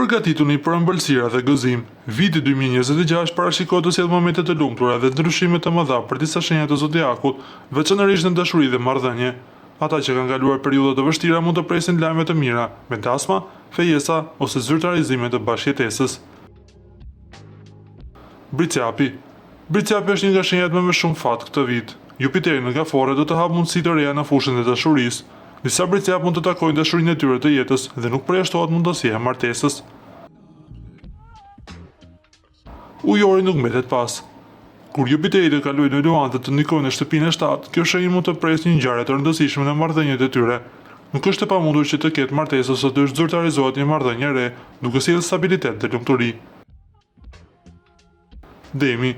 Përgatituni për ëmbëlsira dhe gëzim. Viti 2026 parashikohet të sjellë momente të lumtura dhe ndryshime të mëdha për disa shenja të zodiakut, veçanërisht në dashuri dhe marrëdhënie. Ata që kanë kaluar periudha të vështira mund të presin lajme të mira, vendasma, fejesa ose zyrtarizime të bashkëjetesës. Briciapi. Briciapi është një nga shenjat me më shumë fat këtë vit. Jupiteri në Gafore do të hap mundësi të reja në fushën e dashurisë. Disa briciap mund të takojnë dashurinë e tyre të jetës dhe nuk përjashtohet mundësia e martesës. Ujori nuk mbetet pas. Kur Jupiteri të kalojë në luantë të ndikojnë në shtëpinë e 7, kjo shenjë mund të presë një ngjarje të rëndësishme në marrëdhëniet e tyre. Nuk është e pamundur që të ketë martesë ose të zyrtarizohet një marrëdhënie e re, duke sjellë stabilitet dhe lumturi. Demi.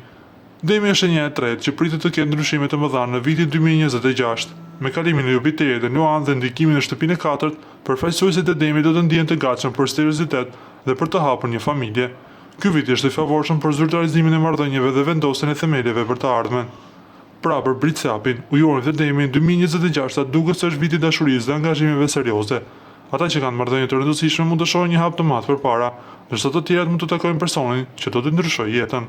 Demi është shenja e tretë që pritet të ketë ndryshime të mëdha në vitin 2026. Me kalimin e Jupiterit në luantë dhe ndikimin në shtëpinë e 4, përfaqësuesit e Demit do të ndihen të gatshëm për seriozitet dhe për të hapur një familje. Ky vit është i favorshëm për zyrtarizimin e marrëdhënieve dhe vendosjen e themeleve për të ardhmen. Pra për Briciapin, Ujorin dhe Demin, 2026 duket se është viti i dashurisë dhe angazhimeve serioze. Ata që kanë marrëdhënie të rëndësishme mund të shohin një hap të madh përpara, ndërsa të tjerat mund të takojnë personin që do të ndryshojë jetën.